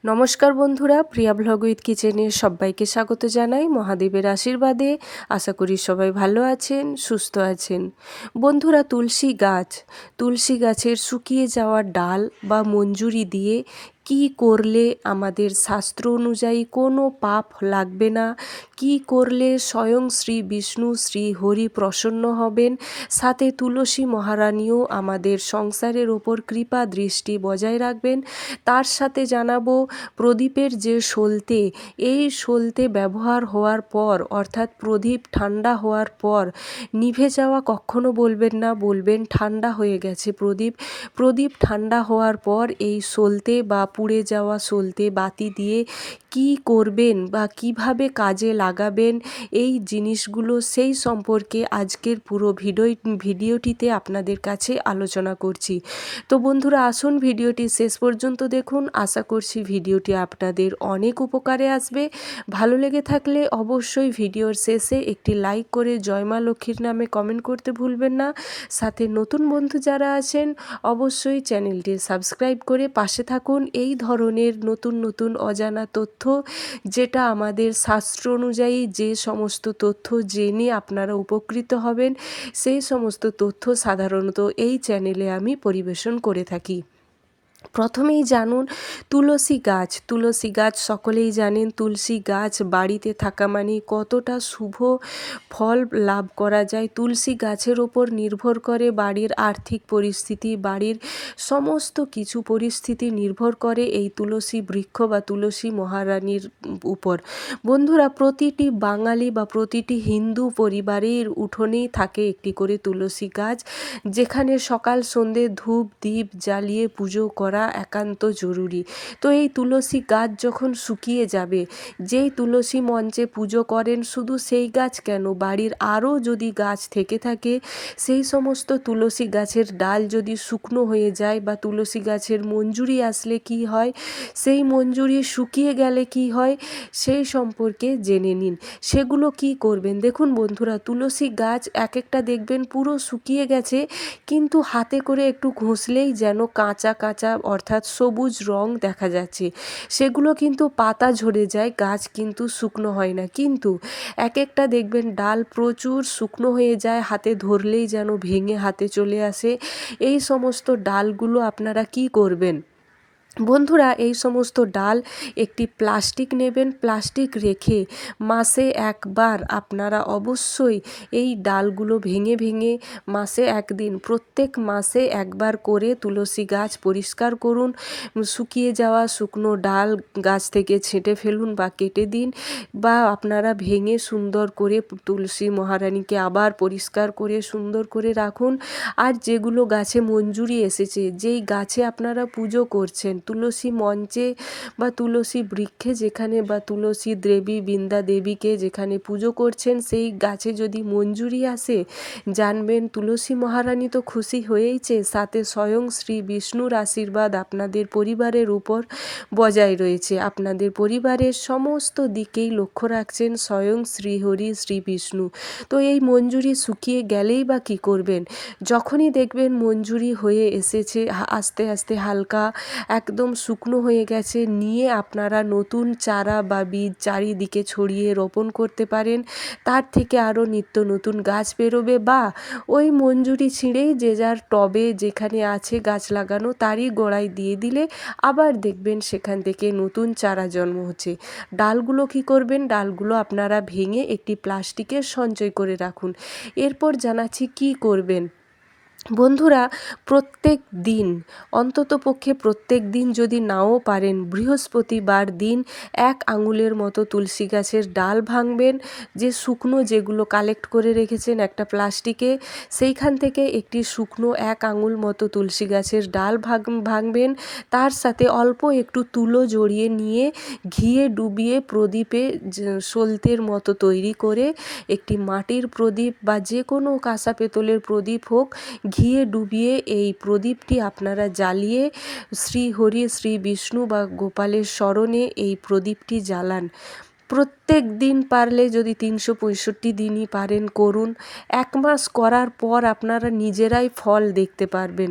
নমস্কার বন্ধুরা, প্রিয়া blog with কিচেনে সবাইকে স্বাগত জানাই। মহাদেবের আশীর্বাদে আশা করি সবাই ভালো আছেন, সুস্থ আছেন। বন্ধুরা, তুলসী গাছের শুকিয়ে যাওয়া ডাল বা মঞ্জুরি দিয়ে কি করলে আমাদের শাস্ত্র অনুযায়ী কোনো পাপ লাগবে না, কি করলে স্বয়ং শ্রী বিষ্ণু শ্রী হরি প্রসন্ন হবেন, সাথে তুলসী মহারানীও আমাদের সংসারের ওপর কৃপা দৃষ্টি বজায় রাখবেন, তার সাথে জানাবো প্রদীপের যে সলতে, এই সলতে ব্যবহার হওয়ার পর অর্থাৎ প্রদীপ ঠান্ডা হওয়ার পর নিভে যাওয়া কখনো বলবেন না, বলবেন ঠান্ডা হয়ে গেছে প্রদীপ ঠান্ডা হওয়ার পর এই সলতে বা পুড়ে যাওয়া সলতে বাতি দিয়ে কি করবেন বা কিভাবে কাজে লাগাবেন, এই জিনিসগুলো সেই সম্পর্কে আজকের পুরো ভিডিওটিতে আপনাদের কাছে আলোচনা করছি। তো বন্ধুরা, আসুন ভিডিওটি শেষ পর্যন্ত দেখুন। আশা করছি ভিডিওটি আপনাদের অনেক উপকারে আসবে। ভালো লেগে থাকলে অবশ্যই ভিডিওর শেষে একটি লাইক করে জয় মা লক্ষ্মীর নামে কমেন্ট করতে ভুলবেন না। সাথে নতুন বন্ধু যারা আছেন অবশ্যই চ্যানেলটি সাবস্ক্রাইব করে পাশে থাকুন। এই ধরনের নতুন নতুন অজানা তথ্য, যেটা আমাদের শাস্ত্র অনুযায়ী যে সমস্ত তথ্য জেনে আপনারা উপকৃত হবেন, সেই সমস্ত তথ্য সাধারণত এই চ্যানেলে আমি পরিবেশন করে থাকি। প্রথমেই জানুন তুলসী গাছ সকলেই জানেন। তুলসী গাছ বাড়িতে থাকা মানে কতটা শুভ ফল লাভ করা যায়। তুলসী গাছের ওপর নির্ভর করে বাড়ির আর্থিক পরিস্থিতি, বাড়ির সমস্ত কিছু পরিস্থিতি নির্ভর করে এই তুলসী বৃক্ষ বা তুলসী মহারানীর উপর। বন্ধুরা, প্রতিটি বাঙালি বা প্রতিটি হিন্দু পরিবারের উঠোনেই থাকে একটি করে তুলসী গাছ, যেখানে সকাল সন্ধে ধূপ দ্বীপ জ্বালিয়ে পুজো করা একান্ত জরুরি। তো এই তুলসী গাছ যখন শুকিয়ে যাবে, যেই তুলসী মঞ্চে পুজো করেন, শুধু সেই গাছ কেন, বাড়ির আরও যদি গাছ থেকে থাকে, সেই সমস্ত তুলসী গাছের ডাল যদি শুকনো হয়ে যায় বা তুলসী গাছের মঞ্জুরি আসলে কি হয়, সেই মঞ্জুরি শুকিয়ে গেলে কি হয়, সেই সম্পর্কে জেনে নিন। সেগুলো কি করবেন দেখুন বন্ধুরা, তুলসী গাছ এক একটা দেখবেন পুরো শুকিয়ে গেছে, কিন্তু হাতে করে একটু ঘষলেই যেন কাঁচা কাঁচা অর্থাৎ সবুজ রং দেখা যাচ্ছে। সেগুলো কিন্তু পাতা ঝরে যায়, গাছ কিন্তু শুকনো হয় না। কিন্তু এক একটা দেখবেন ডাল প্রচুর শুকনো হয়ে যায়, হাতে ধরলেই যেন ভেঙে হাতে চলে আসে। এই সমস্ত ডালগুলো আপনারা কি করবেন বন্ধুরা, এই সমস্ত ডাল একটি প্লাস্টিক নেবেন, প্লাস্টিক রেখে মাসে একবার আপনারা অবশ্যই এই ডালগুলো ভেঙে ভেঙে মাসে একদিন, প্রত্যেক মাসে একবার করে তুলসী গাছ পরিষ্কার করুন। শুকিয়ে যাওয়া শুকনো ডাল গাছ থেকে ছেঁটে ফেলুন বা কেটে দিন, বা আপনারা ভেঙে সুন্দর করে তুলসী মহারানীকে আবার পরিষ্কার করে সুন্দর করে রাখুন। আর যেগুলো গাছে মঞ্জুরি এসেছে, যেই গাছে আপনারা পুজো করছেন, তুলসী মঞ্চে বা তুলসী বৃক্ষে যেখানে, বা তুলসী দেবী বৃন্দা দেবীকে যেখানে পুজো করছেন, সেই গাছে যদি মঞ্জুরি আসে, জানবেন তুলসী মহারানী তো খুশি হয়েইছে, সাথে স্বয়ং শ্রী বিষ্ণুর আশীর্বাদ আপনাদের পরিবারের উপর বজায় রয়েছে। আপনাদের পরিবারের সমস্ত দিকেই লক্ষ্য রাখছেন স্বয়ং শ্রীহরি শ্রী বিষ্ণু। তো এই মঞ্জুরি শুকিয়ে গেলেই বা কী করবেন, যখনই দেখবেন মঞ্জুরি হয়ে এসেছে, আস্তে আস্তে হালকা একদম শুকনো হয়ে গেছে, নিয়ে আপনারা নতুন চারা বা বীজ চারিদিকে ছড়িয়ে রোপণ করতে পারেন। তার থেকে আরও নিত্য নতুন গাছ বেরোবে, বা ওই মঞ্জুরি ছিঁড়েই যে যার টবে যেখানে আছে গাছ লাগানো তারই গোড়ায় দিয়ে দিলে আবার দেখবেন সেখান থেকে নতুন চারা জন্ম হচ্ছে। ডালগুলো কি করবেন, ডালগুলো আপনারা ভেঙে একটি প্লাস্টিকের সঞ্চয় করে রাখুন। এরপর জানাচ্ছি কি করবেন। বন্ধুরা, প্রত্যেক দিন, অন্ততপক্ষে প্রত্যেক দিন যদি নাও পারেন, বৃহস্পতিবার দিন 1 আঙুলের মতো তুলসী গাছের ডাল ভাঙবেন। যে শুকনো যেগুলো কালেক্ট করে রেখেছেন একটা প্লাস্টিকে, সেইখান থেকে একটি শুকনো 1 আঙুল মতো তুলসী গাছের ডাল ভাঙবেন। তার সাথে অল্প একটু তুলো জড়িয়ে নিয়ে ঘিয়ে ডুবিয়ে প্রদীপে সলতের মতো তৈরি করে একটি মাটির প্রদীপ বা যে কোনো কাঁসা পেতলের প্রদীপ হোক, ঘিয়ে ডুবিয়ে এই প্রদীপটি আপনারা জ্বালিয়ে শ্রী হরি শ্রী বিষ্ণু বা গোপালের স্মরণে এই প্রদীপটি জ্বালান। প্রত্যেক দিন পারলে যদি 365 দিনই পারেন করুন। 1 মাস করার পর আপনারা নিজেরাই ফল দেখতে পারবেন।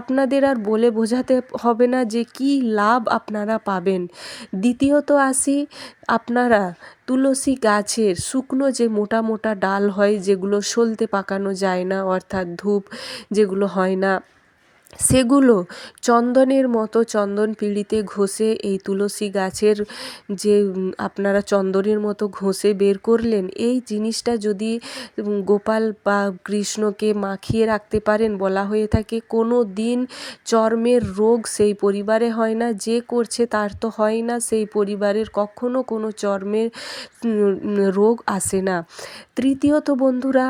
আপনাদের আর বলে বোঝাতে হবে না যে কী লাভ আপনারা পাবেন। দ্বিতীয়ত আসি, আপনারা তুলসী গাছের শুকনো যে মোটা মোটা ডাল হয়, যেগুলো সলতে পাকানো যায় না, অর্থাৎ ধূপ যেগুলো হয় না, সেগুলো চন্দনের মতো চন্দন পিঁড়িতে ঘষে এই তুলসী গাছের যে আপনারা চন্দনের মতো ঘষে বের করলেন, এই জিনিসটা যদি গোপাল বা কৃষ্ণকে মাখিয়ে রাখতে পারেন, বলা হয়ে থাকে কোনো দিন চর্মের রোগ সেই পরিবারে হয় না, যে করছে তার তো হয় না, সেই পরিবারের কখনো কোনো চর্মের রোগ আসে না। তৃতীয়ত বন্ধুরা,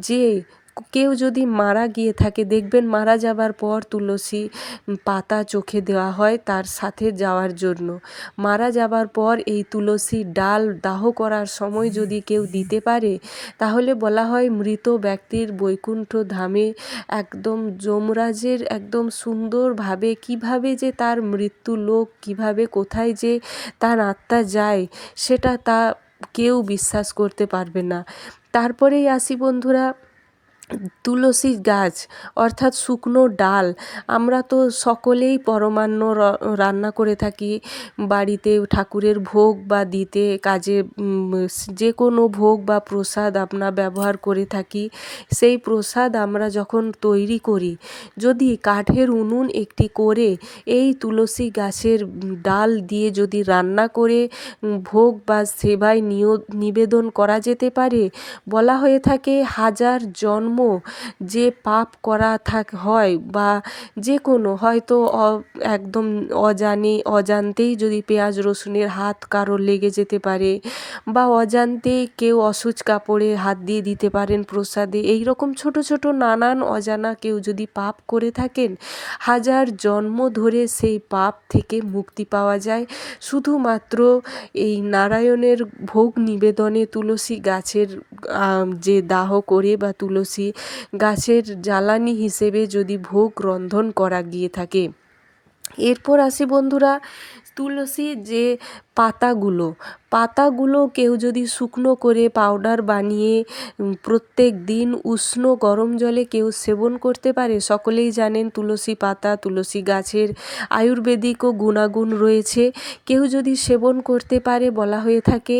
যে কেউ যদি মারা গিয়ে থাকে, দেখবেন মারা যাবার পর তুলসী পাতা চোখে দেওয়া হয় তার সাথে যাওয়ার জন্য। মারা যাবার পর এই তুলসী ডাল দাহ করার সময় যদি কেউ দিতে পারে, তাহলে বলা হয় মৃত ব্যক্তির বৈকুণ্ঠ ধামে একদম যমরাজের একদম সুন্দরভাবে, কিভাবে যে তার মৃত্যু লোক, কিভাবে কোথায় যে তার আত্মা যায়, সেটা কেউ বিশ্বাস করতে পারবে না। তারপরেই আসি বন্ধুরা, তুলসী গাছ অর্থাৎ শুকনো ডাল। আমরা তো সকলেই পরমান্ন রান্না করে থাকি বাড়িতে, ঠাকুরের ভোগ বা দিতে কাজে, যে কোনো ভোগ বা প্রসাদ আমরা ব্যবহার করে থাকি। সেই প্রসাদ আমরা যখন তৈরি করি, যদি কাঠের উনুন একটি করে এই তুলসী গাছের ডাল দিয়ে যদি রান্না করে ভোগ বা সেবায় নিবেদন করা যেতে পারে, বলা হয়ে থাকে হাজার জন্ম যে পাপ করা হয়, বা যে কোনো হয়তো একদম অজান্তেই যদি পেঁয়াজ রসুনের হাত কারোর লেগে যেতে পারে, বা অজান্তেই কেউ অসুচ কাপড়ে হাত দিয়ে দিতে পারেন প্রসাদে, এই রকম ছোট ছোট নানান অজানা কেউ যদি পাপ করে থাকেন, হাজার জন্ম ধরে সেই পাপ থেকে মুক্তি পাওয়া যায় শুধুমাত্র এই নারায়ণের ভোগ নিবেদনে তুলসী গাছের যে দাহ করে বা তুলসী গাছের জ্বালানি হিসেবে যদি ভোগ রন্ধন করা গিয়ে থাকে। এরপর আসি বন্ধুরা, তুলসী যে পাতাগুলো কেউ যদি শুকনো করে পাউডার বানিয়ে প্রত্যেক দিন উষ্ণ গরম জলে কেউ সেবন করতে পারে। সকলেই জানেন তুলসী পাতা, তুলসী গাছের আয়ুর্বেদিকও গুণাগুণ রয়েছে। কেউ যদি সেবন করতে পারে, বলা হয়ে থাকে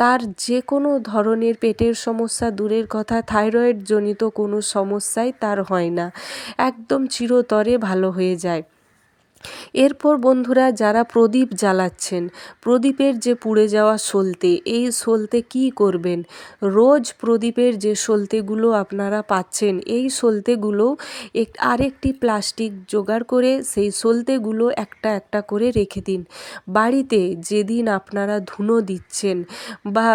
তার যে কোনো ধরনের পেটের সমস্যা দূরের কথা, থাইরয়েড জনিত কোনো সমস্যাই তার হয় না, একদম চিরতরে ভালো হয়ে যায়। এরপর বন্ধুরা, যারা প্রদীপ জ্বালাচ্ছেন, প্রদীপের যে পুড়ে যাওয়া সলতে, এই সলতে কি করবেন, রোজ প্রদীপের যে সলতেগুলো আপনারা পাচ্ছেন, এই সলতেগুলো আরেকটি প্লাস্টিক জোগাড় করে সেই সলতেগুলো একটা একটা করে রেখে দিন। বাড়িতে যেদিন আপনারা ধুনো দিচ্ছেন, বা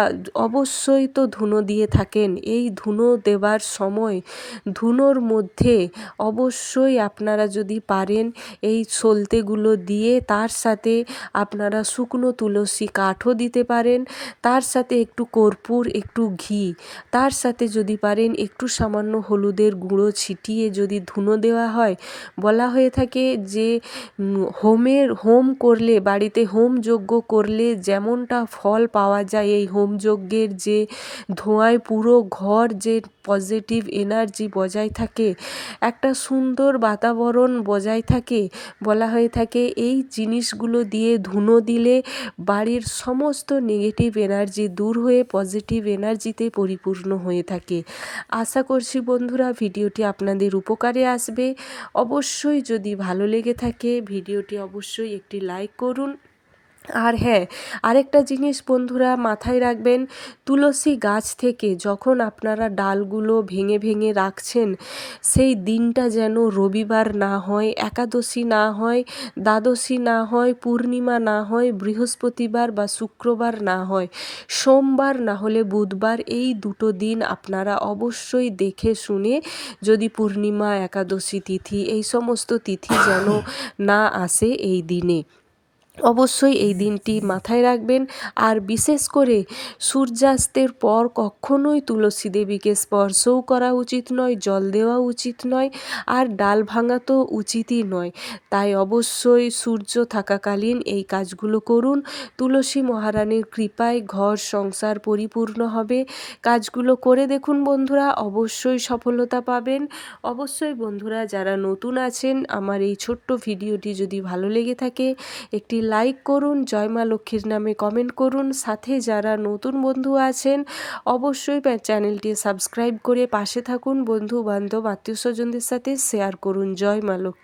অবশ্যই তো ধুনো দিয়ে থাকেন, এই ধুনো দেবার সময় ধুনোর মধ্যে অবশ্যই আপনারা যদি পারেন এই সলতেগুলো দিয়ে, তার সাথে আপনারা শুকনো তুলসী কাঠও দিতে পারেন, তার সাথে একটু কর্পূর, একটু ঘি, তার সাথে যদি পারেন একটু সামান্য হলুদের গুঁড়ো ছিটিয়ে যদি ধুনো দেওয়া হয়, বলা হয়ে থাকে যে হোম করলে, বাড়িতে হোম যজ্ঞ করলে যেমনটা ফল পাওয়া যায়, এই হোম যজ্ঞের যে ধোঁয়ায় পুরো ঘর যে পজিটিভ এনার্জি বজায় থাকে, একটা সুন্দর বাতাবরণ বজায় থাকে, বলা হয়ে থাকে এই জিনিসগুলো দিয়ে ধুনো দিলে বাড়ির সমস্ত নেগেটিভ এনার্জি দূর হয়ে পজিটিভ এনার্জিতে পরিপূর্ণ হয়ে থাকে। আশা করছি বন্ধুরা ভিডিওটি আপনাদের উপকারে আসবে। অবশ্যই যদি ভালো লেগে থাকে ভিডিওটি অবশ্যই একটি লাইক করুন। আর হ্যাঁ, আরেকটা জিনিস বন্ধুরা মাথায় রাখবেন, তুলসী গাছ থেকে যখন আপনারা ডালগুলো ভেঙে ভেঙে রাখছেন, সেই দিনটা যেন রবিবার না হয়, একাদশী না হয়, দ্বাদশী না হয়, পূর্ণিমা না হয়, বৃহস্পতিবার বা শুক্রবার না হয়, সোমবার না হলে বুধবার, এই দুটো দিন আপনারা অবশ্যই দেখে শুনে, যদি পূর্ণিমা, একাদশী তিথি, এই সমস্ত তিথি যেন না আসে এই দিনে। অবশ্যই এই দিনটি মাথায় রাখবেন। আর বিশেষ করে সূর্যাস্তের পর কখনোই তুলসী দেবীকে স্পর্শও করা উচিত নয়, জল দেওয়া উচিত নয়, আর ডাল ভাঙা তো উচিতই নয়। তাই অবশ্যই সূর্য থাকাকালীন এই কাজগুলো করুন। তুলসী মহারানীর কৃপায় ঘর সংসার পরিপূর্ণ হবে। কাজগুলো করে দেখুন বন্ধুরা, অবশ্যই সফলতা পাবেন। অবশ্যই বন্ধুরা, যারা নতুন আছেন, আমার এই ছোট্ট ভিডিওটি যদি ভালো লেগে থাকে একটি লাইক করুন, জয় মা লক্ষ্মীর নামে কমেন্ট করুন। সাথে যারা নতুন বন্ধু আছেন অবশ্যই চ্যানেলটি সাবস্ক্রাইব করে পাশে থাকুন। বন্ধু বান্ধব আত্মীয় স্বজনদের সাথে শেয়ার করুন। জয় মা লক্ষ্মী।